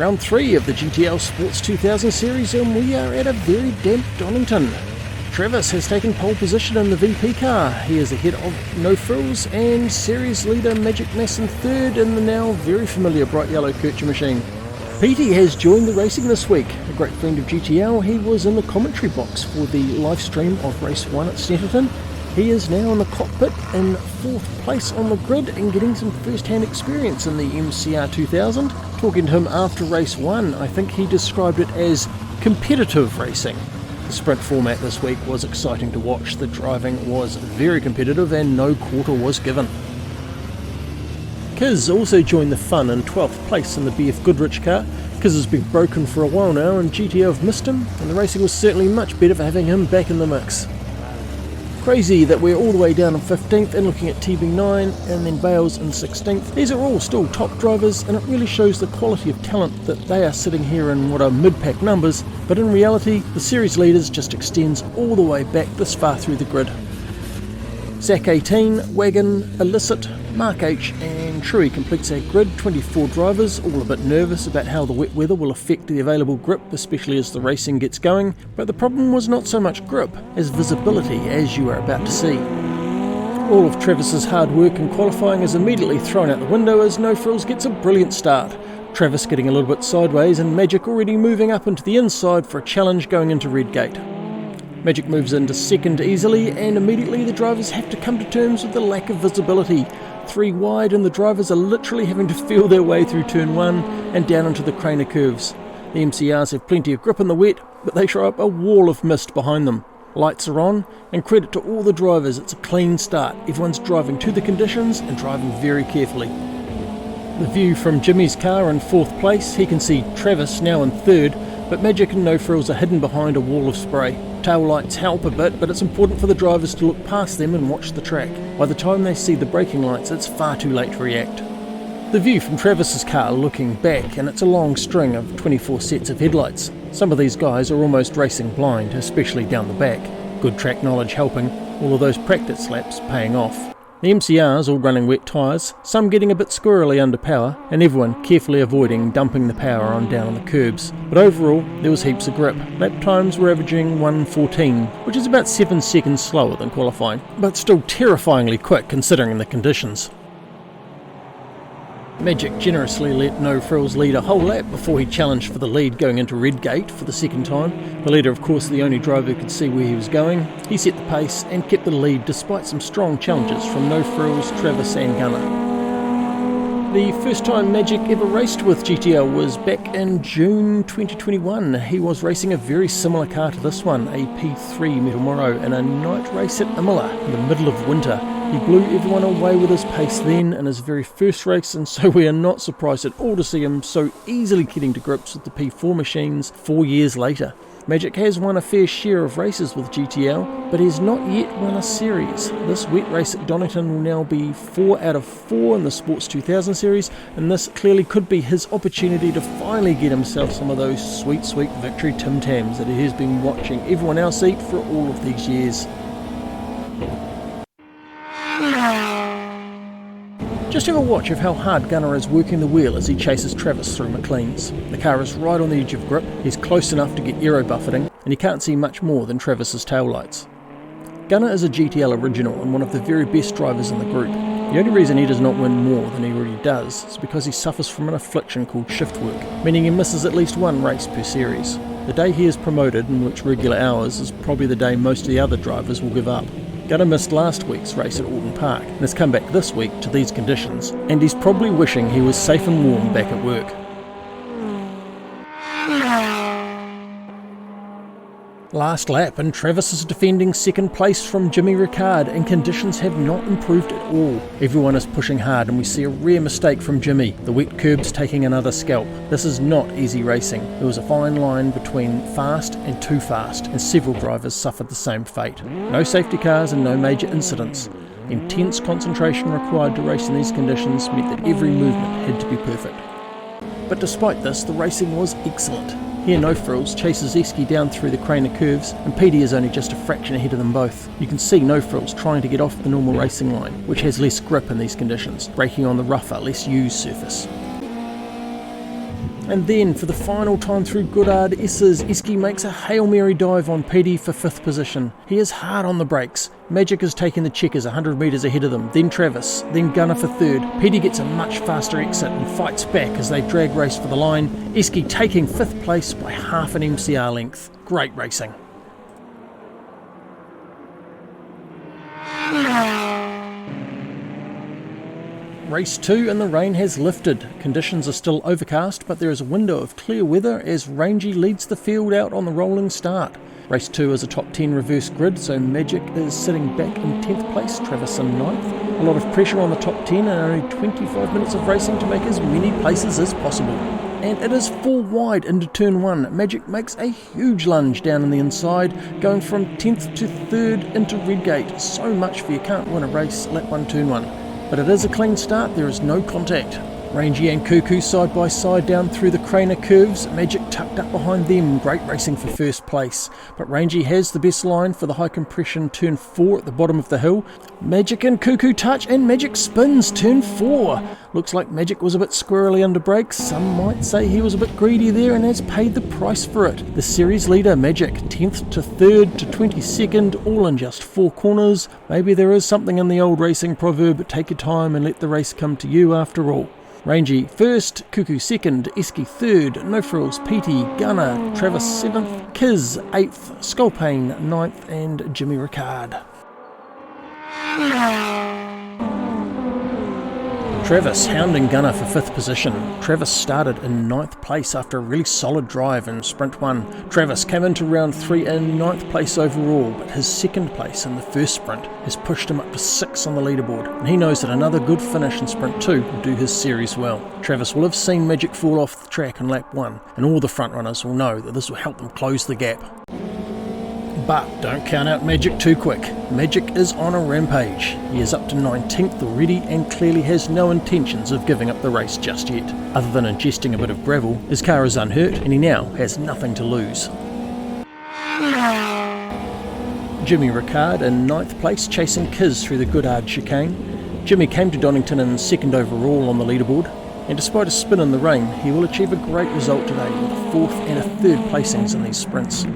Round 3 of the GTL Sporrts 2000 series, and we are at a very damp Donington. Travis has taken pole position in the VP car. He is ahead of No Frills and series leader Magic Mass in third in the now very familiar bright yellow Kircher machine. Petey has joined the racing this week. A great friend of GTL, he was in the commentary box for the live stream of race 1 at Snetterton. He is now in the cockpit in 4th place on the grid and getting some first-hand experience in the MCR 2000. Talking to him after race 1, I think he described it as competitive racing. The sprint format this week was exciting to watch. The driving was very competitive and no quarter was given. Kiz also joined the fun in 12th place in the BF Goodrich car. Kiz has been broken for a while now and GTL have missed him, and the racing was certainly much better for having him back in the mix. Crazy that we're all the way down in 15th and looking at TB9 and then Bales in 16th. These are all still top drivers and it really shows the quality of talent that they are sitting here in what are mid-pack numbers, but in reality the series leaders just extends all the way back this far through the grid. Zach 18, Wagon, Illicit, Mark H and Truey completes our grid, 24 drivers, all a bit nervous about how the wet weather will affect the available grip, especially as the racing gets going, but the problem was not so much grip as visibility, as you are about to see. All of Travis's hard work in qualifying is immediately thrown out the window as No Frills gets a brilliant start. Travis getting a little bit sideways and Magic already moving up into the inside for a challenge going into Red Gate. Magic moves into second easily and immediately the drivers have to come to terms with the lack of visibility. 3 wide and the drivers are literally having to feel their way through turn 1 and down into the Craner curves. The MCRs have plenty of grip in the wet, but they throw up a wall of mist behind them. Lights are on, and credit to all the drivers, it's a clean start. Everyone's driving to the conditions and driving very carefully. The view from Jimmy's car in 4th place, he can see Travis now in 3rd, but Magic and No Frills are hidden behind a wall of spray. Tail lights help a bit, but it's important for the drivers to look past them and watch the track. By the time they see the braking lights, it's far too late to react. The view from Travis's car looking back, and it's a long string of 24 sets of headlights. Some of these guys are almost racing blind, especially down the back. Good track knowledge helping, all of those practice laps paying off. The MCRs all running wet tyres, some getting a bit squirrely under power, and everyone carefully avoiding dumping the power on down on the curbs. But overall, there was heaps of grip. Lap times were averaging 1:14, which is about 7 seconds slower than qualifying, but still terrifyingly quick considering the conditions. Magic generously let No Frills lead a whole lap before he challenged for the lead going into Red Gate for the second time. The leader, of course, the only driver who could see where he was going. He set the pace and kept the lead despite some strong challenges from No Frills, Travis and Gunner. The first time Magic ever raced with GTL was back in June 2021. He was racing a very similar car to this one, a P3 Metalmoro, in a night race at Imola in the middle of winter. He blew everyone away with his pace then in his very first race, and so we are not surprised at all to see him so easily getting to grips with the P4 machines 4 years later. Magic has won a fair share of races with GTL, but has not yet won a series. This wet race at Donington will now be 4 out of 4 in the Sports 2000 series, and this clearly could be his opportunity to finally get himself some of those sweet, sweet victory Tim Tams that he has been watching everyone else eat for all of these years. Just have a watch of how hard Gunner is working the wheel as he chases Travis through McLean's. The car is right on the edge of grip, he's close enough to get aero buffeting, and he can't see much more than Travis's taillights. Gunner is a GTL original and one of the very best drivers in the group. The only reason he does not win more than he already does is because he suffers from an affliction called shift work, meaning he misses at least 1 race per series. The day he is promoted and works regular hours is probably the day most of the other drivers will give up. Gunner missed last week's race at Alton Park and has come back this week to these conditions, and he's probably wishing he was safe and warm back at work. Last lap and Travis is defending second place from Jimmy Ricard and conditions have not improved at all. Everyone is pushing hard and we see a rare mistake from Jimmy, the wet curbs taking another scalp. This is not easy racing. There was a fine line between fast and too fast and several drivers suffered the same fate. No safety cars and no major incidents. Intense concentration required to race in these conditions meant that every movement had to be perfect. But despite this, the racing was excellent. Here No Frills chases Eski down through the Craner curves and Petey is only just a fraction ahead of them both. You can see No Frills trying to get off the normal racing line, which has less grip in these conditions, braking on the rougher, less used surface. And then, for the final time through Goddard S's, Eski makes a Hail Mary dive on Petey for 5th position. He is hard on the brakes. Magic is taking the checkers 100 metres ahead of them, then Travis, then Gunner for 3rd. Petey gets a much faster exit and fights back as they drag race for the line. Eski taking 5th place by half an MCR length. Great racing. Race 2 and the rain has lifted. Conditions are still overcast, but there is a window of clear weather as Rangy leads the field out on the rolling start. Race 2 is a top 10 reverse grid, so Magic is sitting back in 10th place, Travis in 9th. A lot of pressure on the top 10 and only 25 minutes of racing to make as many places as possible. And it is 4 wide into turn 1. Magic makes a huge lunge down in the inside, going from 10th to 3rd into Redgate. So much for you can't win a race, lap 1, turn 1. But it is a clean start, there is no contact. Rangy and Cuckoo side by side down through the Craner curves, Magic tucked up behind them, great racing for 1st place. But Rangy has the best line for the high compression turn 4 at the bottom of the hill. Magic and Cuckoo touch and Magic spins turn 4. Looks like Magic was a bit squirrely under brakes, some might say he was a bit greedy there and has paid the price for it. The series leader Magic, 10th to 3rd to 22nd, all in just 4 corners. Maybe there is something in the old racing proverb, take your time and let the race come to you after all. Rangy 1st, Cuckoo 2nd, Eski 3rd, No Frills, Petey, Gunner, Travis 7th, Kiz 8th, Skullpain 9th and Jimmy Ricard. Travis hounding Gunner for 5th position. Travis started in 9th place after a really solid drive in Sprint 1. Travis came into round 3 in 9th place overall, but his 2nd place in the first sprint has pushed him up to 6 on the leaderboard, and he knows that another good finish in Sprint 2 will do his series well. Travis will have seen Magic fall off the track in lap 1, and all the front runners will know that this will help them close the gap. But don't count out Magic too quick. Magic is on a rampage. He is up to 19th already and clearly has no intentions of giving up the race just yet. Other than ingesting a bit of gravel, his car is unhurt and he now has nothing to lose. Jimmy Ricard in 9th place chasing Kiz through the Goddard chicane. Jimmy came to Donington in 2nd overall on the leaderboard, and despite a spin in the rain, he will achieve a great result today with a 4th and a 3rd placings in these sprints.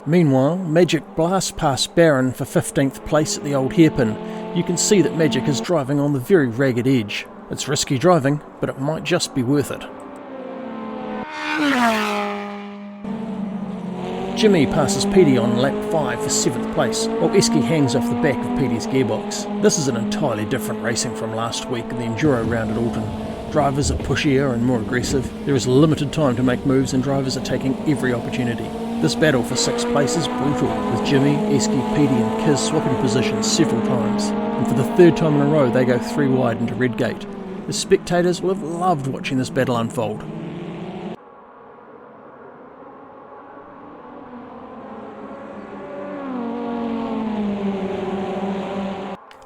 Meanwhile, Magic blasts past Barron for 15th place at the old hairpin. You can see that Magic is driving on the very ragged edge. It's risky driving, but it might just be worth it. Jimmy passes Petey on lap 5 for 7th place, while Eski hangs off the back of Petey's gearbox. This is an entirely different racing from last week in the Enduro round at Alton. Drivers are pushier and more aggressive. There is limited time to make moves and drivers are taking every opportunity. This battle for 6th place is brutal, with Jimmy, Eski, Petey and Kiz swapping positions several times. And for the 3rd time in a row they go 3 wide into Redgate. The spectators will have loved watching this battle unfold.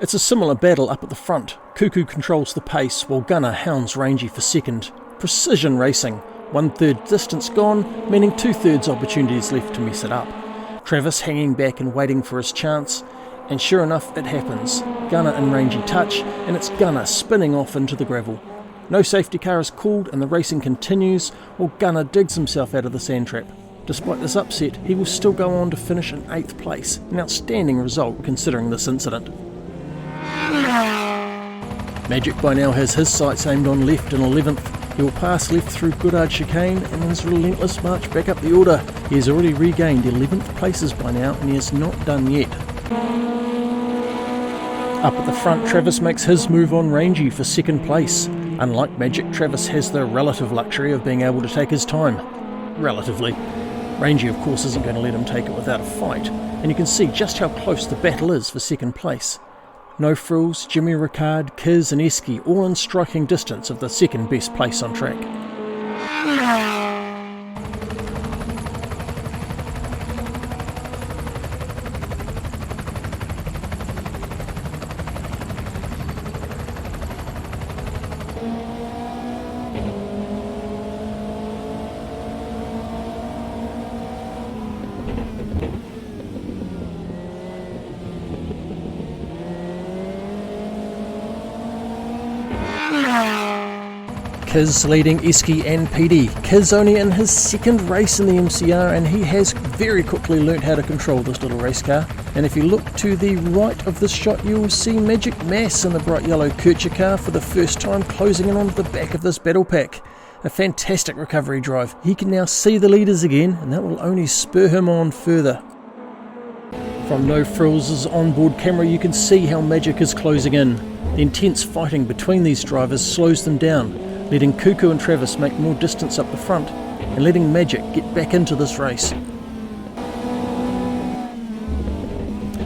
It's a similar battle up at the front. Cuckoo controls the pace while Gunner hounds Rangy for 2nd. Precision racing. 1/3 distance gone, meaning 2/3 opportunities left to mess it up. Travis hanging back and waiting for his chance, and sure enough it happens. Gunner and Rangy touch, and it's Gunner spinning off into the gravel. No safety car is called and the racing continues, while Gunner digs himself out of the sand trap. Despite this upset, he will still go on to finish in 8th place, an outstanding result considering this incident. Magic by now has his sights aimed on left in 11th. He will pass left through Goddard chicane and in his relentless march back up the order. He has already regained 11th places by now and he is not done yet. Up at the front, Travis makes his move on Rangy for 2nd place. Unlike Magic, Travis has the relative luxury of being able to take his time. Relatively. Rangy of course isn't going to let him take it without a fight, and you can see just how close the battle is for 2nd place. No Frills, Jimmy Ricard, Kiz and Eski all in striking distance of the 2nd best place on track. Kiz leading Eski and PD. Kiz only in his second race in the MCR, and he has very quickly learnt how to control this little race car. And if you look to the right of this shot, you'll see Magic Mass in the bright yellow Kircher car for the first time, closing in onto the back of this battle pack. A fantastic recovery drive. He can now see the leaders again, and that will only spur him on further. From No Frills' onboard camera, you can see how Magic is closing in. The intense fighting between these drivers slows them down, letting Cuckoo and Travis make more distance up the front, and letting Magic get back into this race.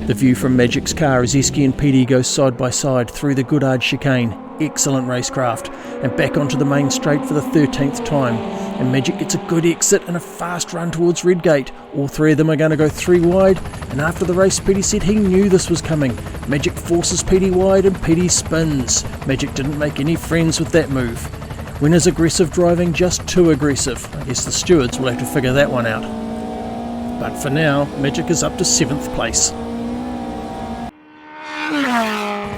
The view from Magic's car as Eski and PD go side by side through the Goodard chicane. Excellent racecraft, and back onto the main straight for the 13th time. And Magic gets a good exit and a fast run towards Redgate. All three of them are going to go 3 wide, and after the race PD said he knew this was coming. Magic forces PD wide and PD spins. Magic didn't make any friends with that move. When is aggressive driving just too aggressive? I guess the stewards will have to figure that one out. But for now, Magic is up to 7th place.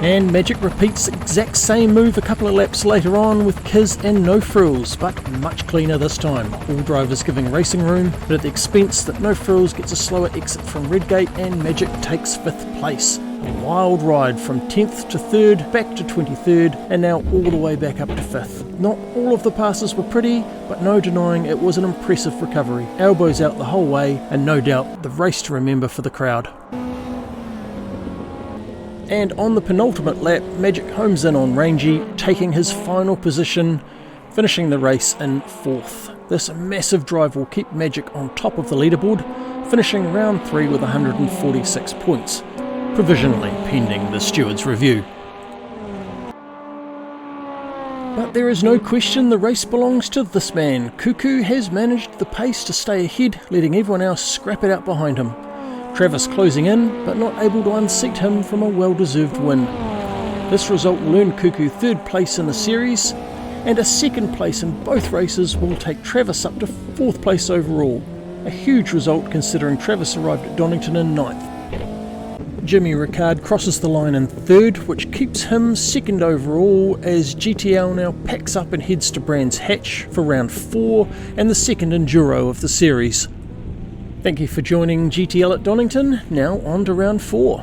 And Magic repeats the exact same move a couple of laps later on with Kiz and No Frills, but much cleaner this time. All drivers giving racing room, but at the expense that No Frills gets a slower exit from Redgate and Magic takes 5th place. A wild ride from 10th to 3rd, back to 23rd, and now all the way back up to 5th. Not all of the passes were pretty, but no denying it was an impressive recovery. Elbows out the whole way, and no doubt the race to remember for the crowd. And on the penultimate lap, Magic homes in on Rangy, taking his final position, finishing the race in 4th. This massive drive will keep Magic on top of the leaderboard, finishing round 3 with 146 points, provisionally pending the steward's review. But there is no question the race belongs to this man. Cuckoo has managed the pace to stay ahead, letting everyone else scrap it out behind him. Travis closing in, but not able to unseat him from a well-deserved win. This result will earn Cuckoo 3rd place in the series, and a 2nd place in both races will take Travis up to 4th place overall. A huge result considering Travis arrived at Donington in 9th. Jimmy Ricard crosses the line in 3rd, which keeps him 2nd overall as GTL now packs up and heads to Brands Hatch for round 4 and the 2nd Enduro of the series. Thank you for joining GTL at Donington. Now on to round 4.